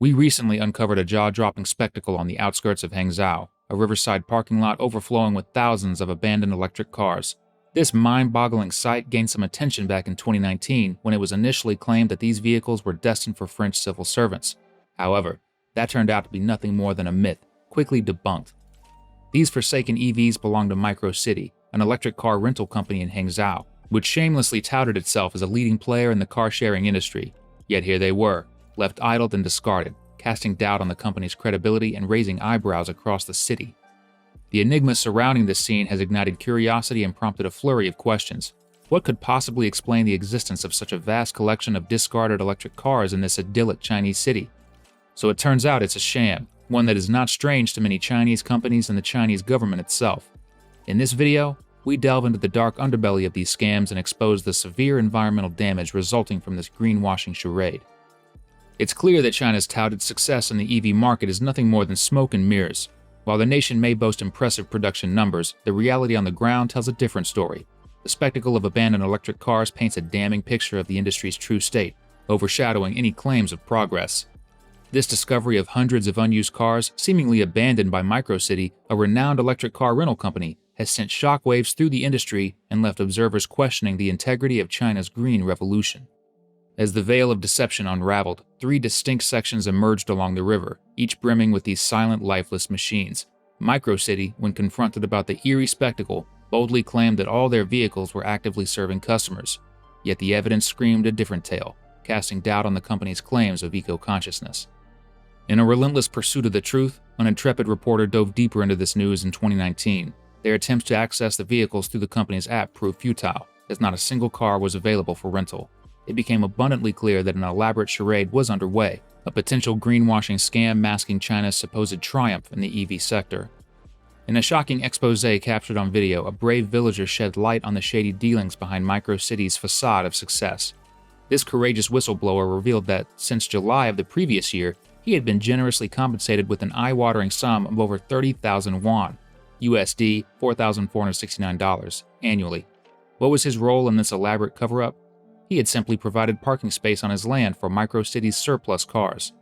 We recently uncovered a jaw-dropping spectacle on the outskirts of Hangzhou, a riverside parking lot overflowing with thousands of abandoned electric cars. This mind-boggling sight gained some attention back in 2019 when it was initially claimed that these vehicles were destined for French civil servants. However, that turned out to be nothing more than a myth, quickly debunked. These forsaken EVs belong to Microcity, an electric car rental company in Hangzhou, which shamelessly touted itself as a leading player in the car-sharing industry. Yet here they were, left idled and discarded, casting doubt on the company's credibility and raising eyebrows across the city. The enigma surrounding this scene has ignited curiosity and prompted a flurry of questions. What could possibly explain the existence of such a vast collection of discarded electric cars in this idyllic Chinese city? So it turns out it's a sham, one that is not strange to many Chinese companies and the Chinese government itself. In this video, we delve into the dark underbelly of these scams and expose the severe environmental damage resulting from this greenwashing charade. It's clear that China's touted success in the EV market is nothing more than smoke and mirrors. While the nation may boast impressive production numbers, the reality on the ground tells a different story. The spectacle of abandoned electric cars paints a damning picture of the industry's true state, overshadowing any claims of progress. This discovery of hundreds of unused cars, seemingly abandoned by Microcity, a renowned electric car rental company, has sent shockwaves through the industry and left observers questioning the integrity of China's green revolution. As the veil of deception unraveled, three distinct sections emerged along the river, each brimming with these silent, lifeless machines. Microcity, when confronted about the eerie spectacle, boldly claimed that all their vehicles were actively serving customers. Yet the evidence screamed a different tale, casting doubt on the company's claims of eco-consciousness. In a relentless pursuit of the truth, an intrepid reporter dove deeper into this news in 2019. Their attempts to access the vehicles through the company's app proved futile, as not a single car was available for rental. It became abundantly clear that an elaborate charade was underway, a potential greenwashing scam masking China's supposed triumph in the EV sector. In a shocking expose captured on video, a brave villager shed light on the shady dealings behind Microcity's facade of success. This courageous whistleblower revealed that, since July of the previous year, he had been generously compensated with an eye-watering sum of over 30,000 yuan, USD $4,469, annually. What was his role in this elaborate cover-up? He had simply provided parking space on his land for Microcity's surplus cars.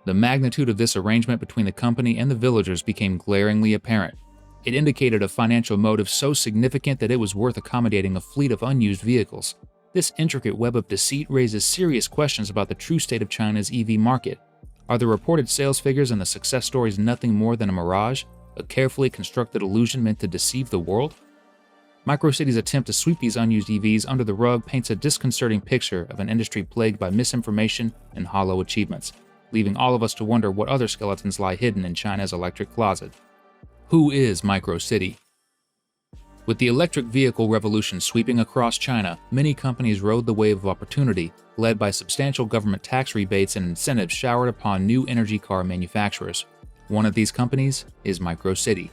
The magnitude of this arrangement between the company and the villagers became glaringly apparent. It indicated a financial motive so significant that it was worth accommodating a fleet of unused vehicles. This intricate web of deceit raises serious questions about the true state of China's EV market. Are the reported sales figures and the success stories nothing more than a mirage, a carefully constructed illusion meant to deceive the world? Microcity's attempt to sweep these unused EVs under the rug paints a disconcerting picture of an industry plagued by misinformation and hollow achievements, leaving all of us to wonder what other skeletons lie hidden in China's electric closet. Who is Microcity? With the electric vehicle revolution sweeping across China, many companies rode the wave of opportunity, led by substantial government tax rebates and incentives showered upon new energy car manufacturers. One of these companies is Microcity.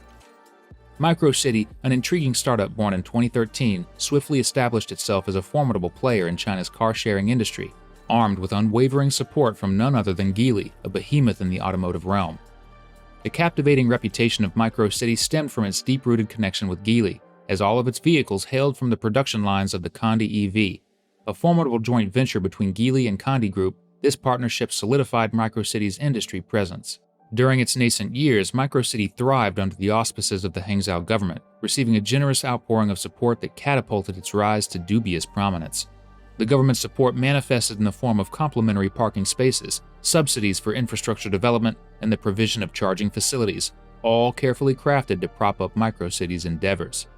Microcity, an intriguing startup born in 2013, swiftly established itself as a formidable player in China's car-sharing industry, armed with unwavering support from none other than Geely, a behemoth in the automotive realm. The captivating reputation of Microcity stemmed from its deep-rooted connection with Geely, as all of its vehicles hailed from the production lines of the Kandi EV. A formidable joint venture between Geely and Kandi Group, this partnership solidified Microcity's industry presence. During its nascent years, Microcity thrived under the auspices of the Hangzhou government, receiving a generous outpouring of support that catapulted its rise to dubious prominence. The government's support manifested in the form of complimentary parking spaces, subsidies for infrastructure development, and the provision of charging facilities, all carefully crafted to prop up Microcity's endeavors.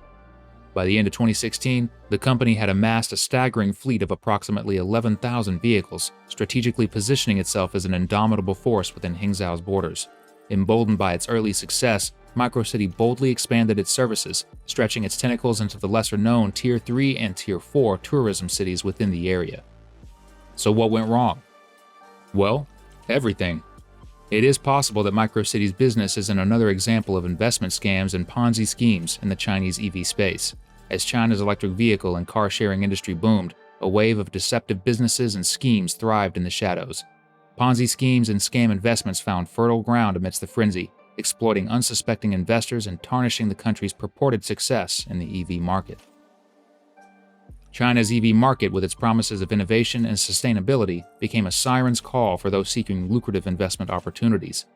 By the end of 2016, the company had amassed a staggering fleet of approximately 11,000 vehicles, strategically positioning itself as an indomitable force within Hangzhou's borders. Emboldened by its early success, Microcity boldly expanded its services, stretching its tentacles into the lesser-known Tier 3 and Tier 4 tourism cities within the area. So what went wrong? Well, everything. It is possible that Microcity's business is another example of investment scams and Ponzi schemes in the Chinese EV space. As China's electric vehicle and car-sharing industry boomed, a wave of deceptive businesses and schemes thrived in the shadows. Ponzi schemes and scam investments found fertile ground amidst the frenzy, exploiting unsuspecting investors and tarnishing the country's purported success in the EV market. China's EV market, with its promises of innovation and sustainability, became a siren's call for those seeking lucrative investment opportunities.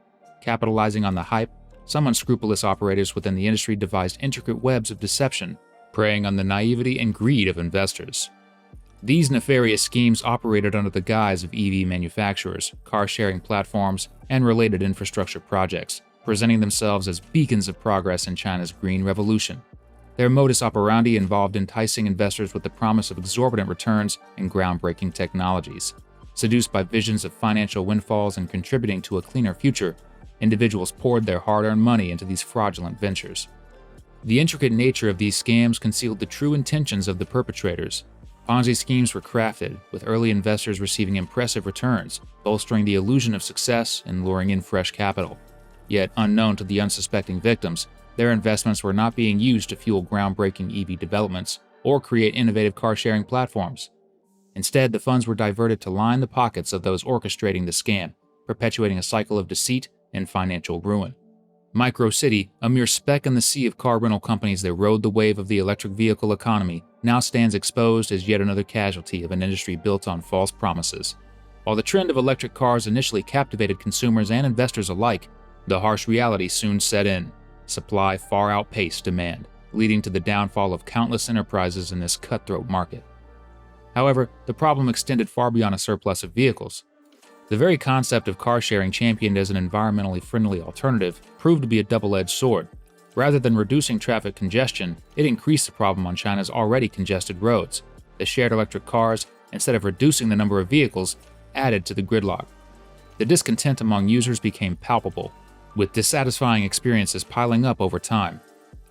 Capitalizing on the hype, some unscrupulous operators within the industry devised intricate webs of deception, preying on the naivety and greed of investors. These nefarious schemes operated under the guise of EV manufacturers, car-sharing platforms, and related infrastructure projects, presenting themselves as beacons of progress in China's green revolution. Their modus operandi involved enticing investors with the promise of exorbitant returns and groundbreaking technologies. Seduced by visions of financial windfalls and contributing to a cleaner future, individuals poured their hard-earned money into these fraudulent ventures. The intricate nature of these scams concealed the true intentions of the perpetrators. Ponzi schemes were crafted, with early investors receiving impressive returns, bolstering the illusion of success and luring in fresh capital. Yet, unknown to the unsuspecting victims, their investments were not being used to fuel groundbreaking EV developments or create innovative car-sharing platforms. Instead, the funds were diverted to line the pockets of those orchestrating the scam, perpetuating a cycle of deceit and financial ruin. Micro City, a mere speck in the sea of car rental companies that rode the wave of the electric vehicle economy, now stands exposed as yet another casualty of an industry built on false promises. While the trend of electric cars initially captivated consumers and investors alike, the harsh reality soon set in. Supply far outpaced demand, leading to the downfall of countless enterprises in this cutthroat market. However, the problem extended far beyond a surplus of vehicles. The very concept of car sharing, championed as an environmentally friendly alternative, proved to be a double-edged sword. Rather than reducing traffic congestion, it increased the problem on China's already congested roads. The shared electric cars, instead of reducing the number of vehicles, added to the gridlock. The discontent among users became palpable, with dissatisfying experiences piling up over time.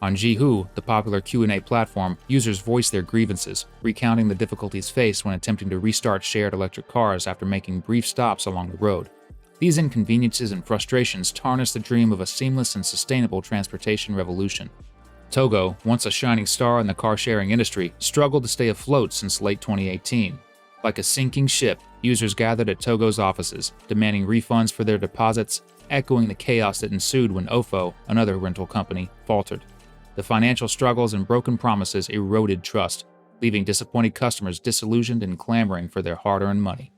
On Jihu, the popular Q&A platform, users voiced their grievances, recounting the difficulties faced when attempting to restart shared electric cars after making brief stops along the road. These inconveniences and frustrations tarnished the dream of a seamless and sustainable transportation revolution. Togo, once a shining star in the car-sharing industry, struggled to stay afloat since late 2018. Like a sinking ship, users gathered at Togo's offices, demanding refunds for their deposits, echoing the chaos that ensued when Ofo, another rental company, faltered. The financial struggles and broken promises eroded trust, leaving disappointed customers disillusioned and clamoring for their hard-earned money.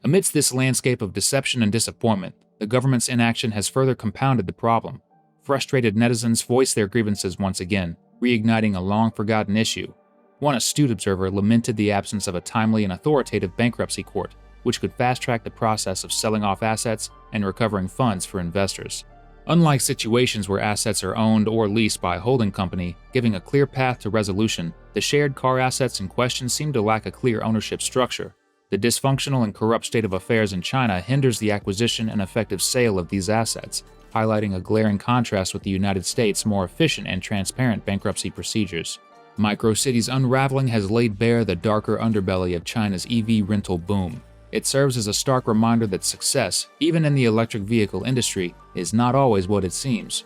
Amidst this landscape of deception and disappointment, the government's inaction has further compounded the problem. Frustrated netizens voiced their grievances once again, reigniting a long-forgotten issue. One astute observer lamented the absence of a timely and authoritative bankruptcy court, which could fast-track the process of selling off assets and recovering funds for investors. Unlike situations where assets are owned or leased by a holding company, giving a clear path to resolution, the shared car assets in question seem to lack a clear ownership structure. The dysfunctional and corrupt state of affairs in China hinders the acquisition and effective sale of these assets, highlighting a glaring contrast with the United States' more efficient and transparent bankruptcy procedures. Micro City's unraveling has laid bare the darker underbelly of China's EV rental boom. It serves as a stark reminder that success, even in the electric vehicle industry, is not always what it seems.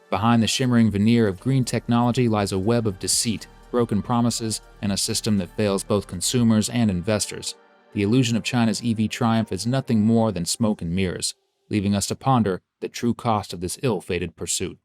Behind the shimmering veneer of green technology lies a web of deceit, broken promises, and a system that fails both consumers and investors. The illusion of China's EV triumph is nothing more than smoke and mirrors, leaving us to ponder the true cost of this ill-fated pursuit.